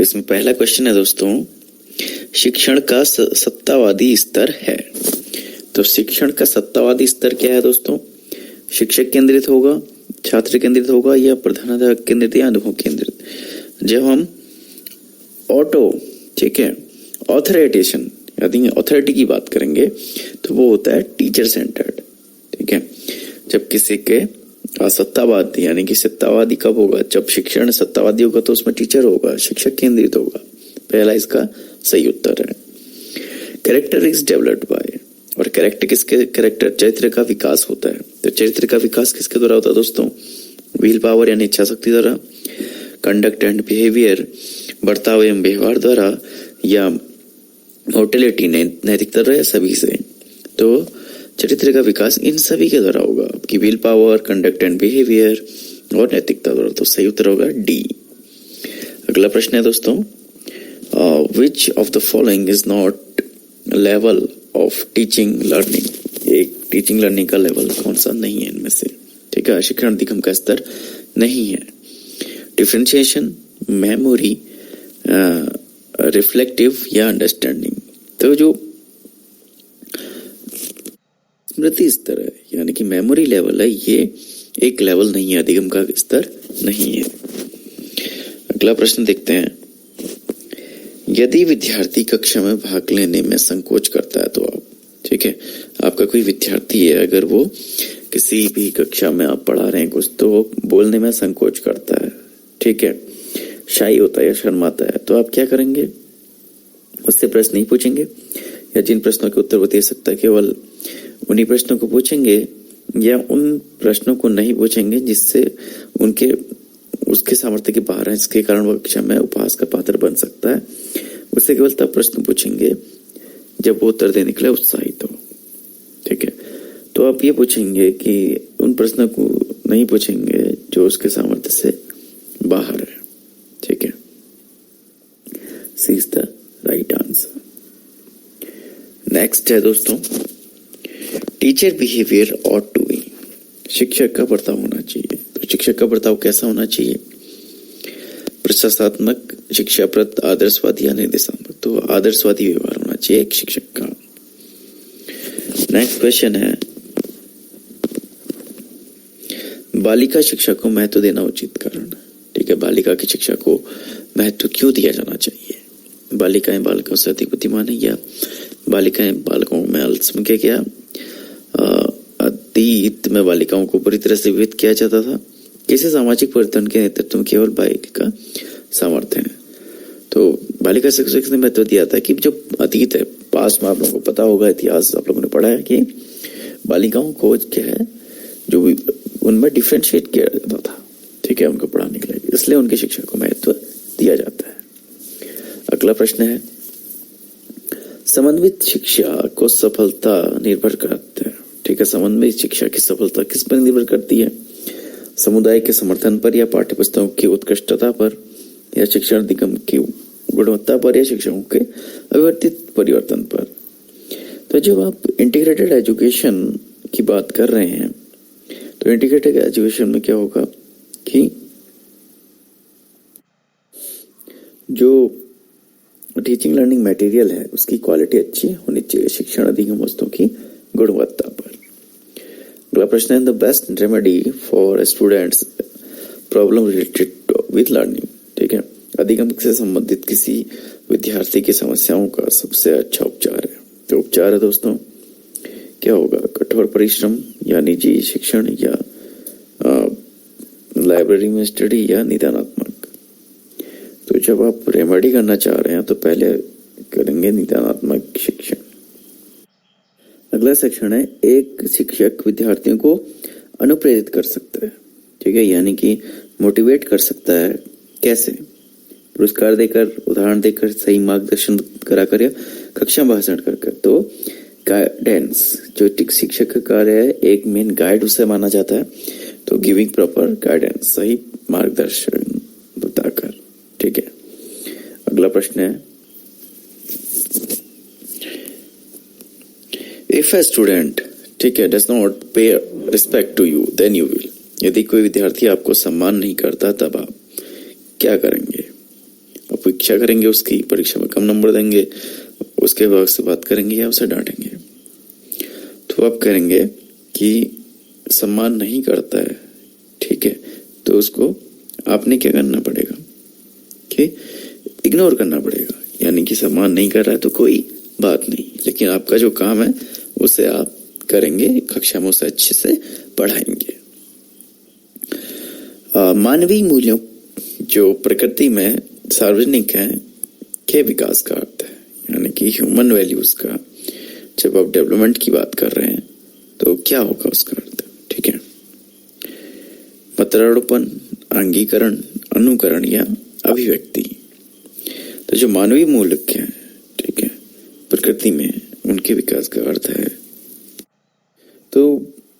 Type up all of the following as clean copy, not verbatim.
इसमें पहला क्वेश्चन है दोस्तों, शिक्षण का सत्तावादी स्तर है। तो शिक्षण का सत्तावादी स्तर क्या है दोस्तों? शिक्षक केंद्रित होगा, छात्र केंद्रित होगा, या प्रधानाध्यापक केंद्रित, या अनुभव केंद्रित। जब हम ऑथराइजेशन यानी अथॉरिटी की बात करेंगे तो वो होता है टीचर सेंटर्ड। ठीक है, जब किसी के सत्तावादी यानी कि सत्तावादी कब होगा? जब शिक्षण सत्तावादी होगा तो उसमें टीचर होगा, शिक्षक केंद्रित होगा। पहला इसका सही उत्तर है। कैरेक्टर इज डेवलप्ड बाय, और कैरेक्टर चरित्र का विकास होता है। तो चरित्र का विकास किसके द्वारा होता है दोस्तों? विल पावर यानी इच्छा शक्ति द्वारा, कंडक्ट एंड बिहेवियर बर्ताव एवं व्यवहार द्वारा, या मोर्टेलिटी नैतिकता द्वारा, या सभी से। तो चरित्र का विकास इन सभी के द्वारा होगा, आपकी will power, conduct and behaviour और नैतिकता द्वारा। तो सही उत्तर होगा डी। अगला प्रश्न है दोस्तों, which of the following is not level of teaching learning. एक टीचिंग लर्निंग का लेवल कौन सा नहीं है इनमें से? ठीक है, शिक्षण अधिगम का स्तर नहीं है। डिफरेंशिएशन, मेमोरी, रिफ्लेक्टिव या अंडरस्टैंडिंग। तो जो स्मृति स्तर है यानी कि मेमोरी लेवल है, ये एक लेवल नहीं है, अधिगम का स्तर नहीं है। अगला प्रश्न देखते हैं, यदि विद्यार्थी कक्षा में भाग लेने में संकोच करता है तो आप, ठीक है, आपका कोई विद्यार्थी है, अगर वो किसी भी कक्षा में आप पढ़ा रहे हैं कुछ, तो वो बोलने में संकोच करता है, ठीक है, शाई होता है या शर्माता है, तो आप क्या करेंगे? उससे प्रश्न नहीं पूछेंगे, या जिन प्रश्नों के उत्तर वो दे सकता है केवल उन्हीं प्रश्नों को पूछेंगे, या उन प्रश्नों को नहीं पूछेंगे जिससे उसके सामर्थ्य के बाहर है, जिसके कारण वो कक्षा में उपहास का पात्र बन सकता है। उससे केवल तब प्रश्न पूछेंगे जब वो उत्तर देने के लिए उत्साहित हो। ठीक है, तो आप ये पूछेंगे कि उन प्रश्नों को नहीं पूछेंगे जो उसके सामर्थ्य से बाहर है। ठीक है, C is the right answer. Next है दोस्तों, teacher behaviour ought to be. शिक्षक का बर्ताव होना चाहिए। तो शिक्षक का बर्ताव कैसा होना चाहिए? प्रशासनात्मक, शिक्षाप्रद, आदर्शवादी या निर्देशात्मक। तो आदर्शवादी व्यवहार होना चाहिए एक शिक्षक का। नेक्स्ट क्वेश्चन है, बालिका शिक्षा को महत्व देना उचित कारण। ठीक है, बालिका की शिक्षा को महत्व क्यों दिया जाना चाहिए? बालिकाएं बालकों से अधिक बुद्धिमान है, या बालिकाएं बालकों में अल्पसंख्यक, या अतीत में बालिकाओं को बुरी तरह से विविध किया जाता था? किसी सामाजिक परिवर्तन के नेतृत्व में केवल बालिका सामर्थ्य है। तो बालिका शिक्षा ने महत्व दिया था कि जो अतीत है, पास में आप लोगों को पता होगा, इतिहास आप लोगों ने पढ़ा है कि बालिकाओं को क्या है, जो उनमें डिफ्रेंशिएट किया जाता था। ठीक है, उनको पढ़ाने के लिए, इसलिए उनकी शिक्षा को महत्व दिया जाता है। अगला प्रश्न है, समन्वित शिक्षा को सफलता निर्भर करती है। ठीक है, समन्वित शिक्षा की सफलता किस पर निर्भर करती है? समुदाय के समर्थन पर, या पाठ्यपुस्तकों की उत्कृष्टता पर, या शिक्षण अधिगम की गुणवत्ता पर, या शिक्षकों के अविवर्तित परिवर्तन पर। तो जब आप इंटीग्रेटेड एजुकेशन की बात कर रहे हैं, तो इंटीग्रेटेड एजुकेशन में क्या होगा कि जो टीचिंग लर्निंग मटेरियल है उसकी क्वालिटी अच्छी होनी चाहिए, शिक्षण अधिगम वस्तुओं की गुणवत्ता पर। अगला प्रश्न है, the best remedy for students problem related with learning. ठीक है, अधिगम से संबंधित किसी विद्यार्थी की समस्याओं का सबसे अच्छा उपचार है। तो उपचार है दोस्तों क्या होगा? कठोर परिश्रम, या निजी शिक्षण, या लाइब्रेरी में स्टडी, या निदानात्मक। तो जब आप रेमेडी करना चाह रहे हैं तो पहले करेंगे निदानात्मक शिक्षण। अगला सेक्शन है, एक शिक्षक विद्यार्थियों को अनुप्रेरित कर सकता है। ठीक है, यानी कि मोटिवेट कर सकता है। कैसे? पुरस्कार देकर, उदाहरण देकर, सही मार्गदर्शन कराकर, या कक्षा भाषण कर। तो गाइडेंस जो शिक्षक का कार्य है, एक मेन गाइड उसे माना जाता है। तो गिविंग प्रॉपर गाइडेंस, सही मार्गदर्शन बताकर। ठीक है, अगला प्रश्न है, इफ ए स्टूडेंट, ठीक है, does not pay respect to you then you will. यदि कोई विद्यार्थी आपको सम्मान नहीं करता तब आप क्या करेंगे? उपेक्षा करेंगे उसकी, परीक्षा में कम नंबर देंगे, उसके बाद से बात करेंगे या उसे डांटेंगे? तो आप करेंगे कि सम्मान नहीं करता है, ठीक है, तो उसको आपने क्या करना पड़ेगा कि इग्नोर करना पड़ेगा। यानी कि सम्मान नहीं कर रहा है तो कोई बात नहीं, लेकिन आपका जो काम है उसे आप करेंगे, कक्षा में उसे अच्छे से पढ़ाएंगे। मानवीय मूल्यों जो प्रकृति में सार्वजनिक है के विकास का अर्थ है, यानी कि ह्यूमन वैल्यूज का जब आप डेवलपमेंट की बात कर रहे हैं तो क्या होगा उसका अर्थ, ठीक है। प्रत्यारोपण, अंगीकरण, अनुकरण या अभिव्यक्ति। तो जो मानवीय मूल्य हैं, ठीक है, प्रकृति में उनके विकास का अर्थ है। तो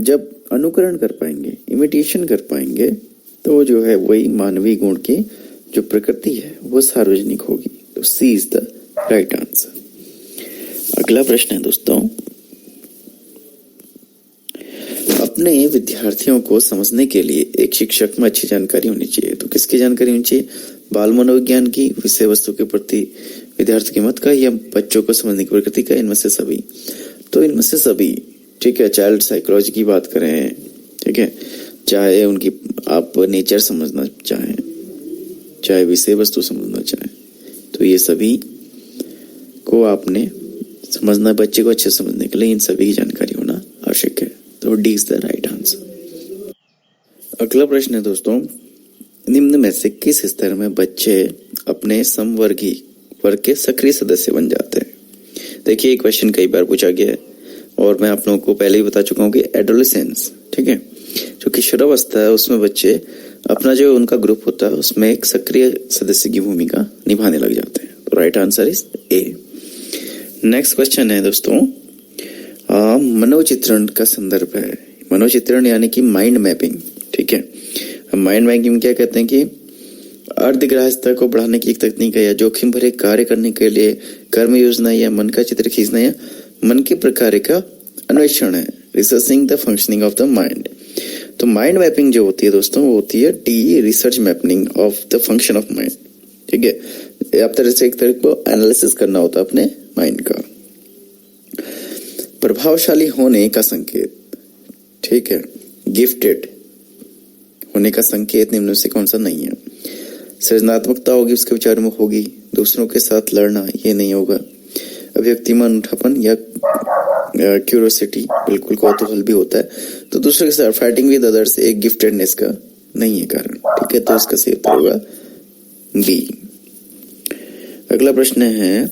जब अनुकरण कर पाएंगे, इमिटेशन कर पाएंगे, तो जो है वही मानवीय गुण की जो प्रकृति है वो सार्वजनिक होगी। तो सी इज द राइट आंसर। अगला प्रश्न है दोस्तों, अपने विद्यार्थियों को समझने के लिए एक शिक्षक में अच्छी जानकारी होनी चाहिए। तो किसकी जानकारी होनी चाहिए? बाल मनोविज्ञान की, विषय वस्तु के प्रति विद्यार्थी के मत का, या बच्चों को समझने की प्रकृति का, इनमें से सभी। तो इनमें से सभी, ठीक है। चाइल्ड साइकोलॉजी की बात करें, ठीक है, चाहे उनकी आप नेचर समझना चाहें, चाहे विषय वस्तु समझना चाहें, तो ये सभी को आपने समझना, बच्चे को अच्छे समझने के लिए इन सभी की जानकारी होना आवश्यक है। तो D is the right answer. अगला प्रश्न है दोस्तों, निम्न में से किस स्तर में बच्चे अपने समवर्गी वर्ग के सक्रिय सदस्य बन जाते हैं? देखिए, ये क्वेश्चन कई बार पूछा गया है और मैं आप लोगों को पहले ही बता चुका हूँ कि एडोलेसेंस, ठीक है, जो किशोरावस्था है, उसमें बच्चे अपना जो उनका ग्रुप होता है उसमें एक सक्रिय सदस्य की भूमिका निभाने लग जाते हैं। तो right answer is a. Next question है दोस्तों, मनोचित्रण का संदर्भ है। मनोचित्रण यानी कि माइंड मैपिंग, ठीक है। माइंड मैपिंग क्या कहते हैं कि अर्धग्राह्यता को बढ़ाने की एक तकनीक है, या जोखिम भरे कार्य करने के लिए कर्म योजना या मन का चित्र खींचना या मन के प्रकार का अन्वेषण है। Researching the functioning of the mind. तो माइंड मैपिंग जो होती है दोस्तों, वो होती है D research mapping of the function of mind, ठीक है। आप तरह से एक तरह को एनालिसिस करना होता है अपने माइंड का। प्रभावशाली होने का संकेत, ठीक है, गिफ्टेड होने का संकेत निम्न से कौन सा नहीं है? सृजनात्मकता होगी, उसके विचार में होगी, दूसरों के साथ लड़ना ये नहीं होगा, अभिव्यक्ति में अनूठापन या क्यूरियोसिटी, बिल्कुल कौतूहल भी होता है, तो दूसरों के साथ फाइटिंग विद अदर्स एक गिफ्टेडनेस का नहीं है कारण, ठीक है। तो इसका सही उत्तर होगा बी। अगला प्रश्न है,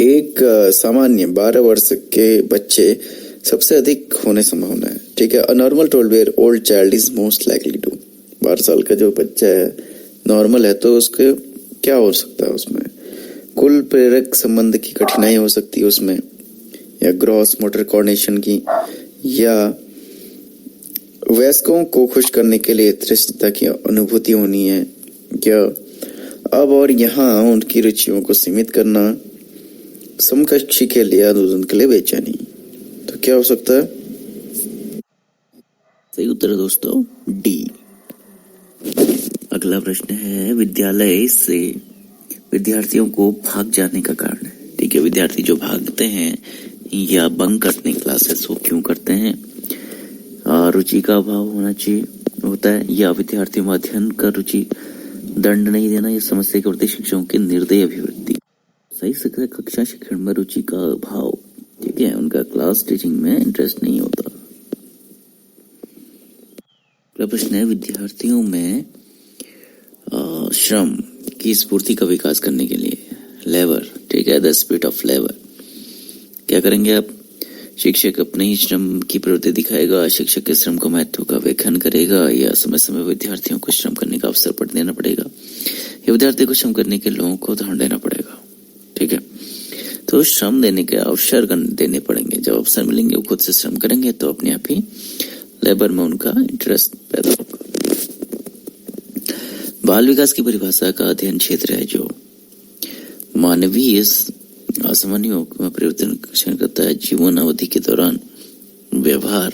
एक सामान्य 12 वर्ष के बच्चे सबसे अधिक होने संभावना है, ठीक है। Normal told where old child is most likely to. 12 साल का जो बच्चा है नॉर्मल है, तो उसके क्या हो सकता है उसमें? कुल प्रेरक संबंध की कठिनाई हो सकती है उसमें, या ग्रॉस मोटर कोऑर्डिनेशन की, या वयस्कों को खुश करने के लिए तृष्णा की अनुभूति होनी है, क्या अब और यहाँ उनकी रुचियों को सीमित करना, समकक्षी के लिए अनुरोध के लिए बेचैनी। तो क्या हो सकता है? सही उत्तर है दोस्तों डी। अगला प्रश्न है, विद्यालय से विद्यार्थियों को भाग जाने का कारण, ठीक है। विद्यार्थी जो भागते हैं या बंक करते हैं क्लासेस, वो क्यों करते हैं? रुचि का अभाव होना चाहिए होता है, या विद्यार्थियों में अध्ययन का रुचि, दंड नहीं देना, या समस्या के प्रति शिक्षकों की निर्दयी अभिवृत्ति। सही से कक्षा शिक्षण में रुचि का अभाव, ठीक है, उनका क्लास टीचिंग में इंटरेस्ट नहीं होता। प्रश्न है, विद्यार्थियों में श्रम की स्फूर्ति का विकास करने के लिए लेबर, ठीक है, द स्पिरिट ऑफ लेबर, क्या करेंगे आप? शिक्षक अपने ही श्रम की प्रवृत्ति दिखाएगा, शिक्षक के श्रम का महत्व का व्याख्यान करेगा, या समय समय विद्यार्थियों को श्रम करने का अवसर पर देना पड़ेगा, या विद्यार्थी को श्रम करने के लोगों को उदाहरण देना पड़ेगा, ठीक है। तो श्रम देने के अवसर देने पड़ेंगे, जब अवसर मिलेंगे वो खुद से श्रम करेंगे, तो अपने आप ही लेबर में उनका इंटरेस्ट पैदा होगा। बाल विकास की परिभाषा का अध्ययन क्षेत्र है जो मानवीय असामान्यों में परिवर्तन करता है, जीवन अवधि के दौरान व्यवहार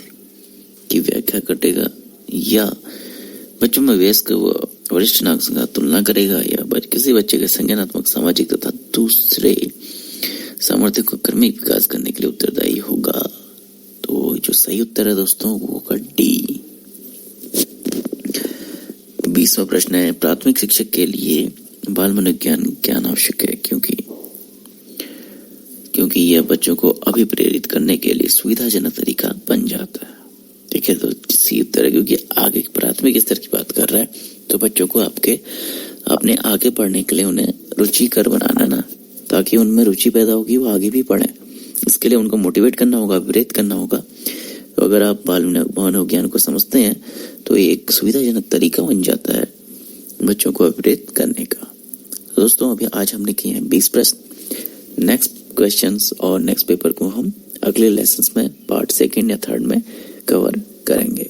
की व्याख्या करेगा, या बच्चों में वयस्क वरिष्ठ नागरिक के साथ तुलना करेगा या किसी बच्चे के संज्ञानात्मक, सामाजिक तथा दूसरे सामर्थ्य को क्रमिक विकास करने के लिए उत्तरदायी होगा। तो जो सही उत्तर है दोस्तों वो होगा डी। 20वां प्रश्न है, प्राथमिक शिक्षक के लिए बाल मनोविज्ञान ज्ञान आवश्यक है क्योंकि यह बच्चों को अभिप्रेरित करने के लिए सुविधाजनक तरीका बन जाता है। ठीक है, तो सही उत्तर है क्योंकि आगे प्राथमिक स्तर की बात कर रहा है तो बच्चों को अपने आगे पढ़ने के लिए उन्हें रुचिकर बनाना ना, ताकि उनमें रुचि पैदा होगी, वो आगे भी पढ़ें। इसके लिए उनको मोटिवेट करना होगा, प्रेरित करना होगा। तो अगर आप बाल मनोविज्ञान को समझते हैं तो एक सुविधाजनक तरीका बन जाता है बच्चों को प्रेरित करने का। तो दोस्तों अभी आज हमने किए हैं 20 प्रश्न। नेक्स्ट क्वेश्चंस और नेक्स्ट पेपर को हम अगले लेसन्स में पार्ट 2 या 3 में कवर करेंगे।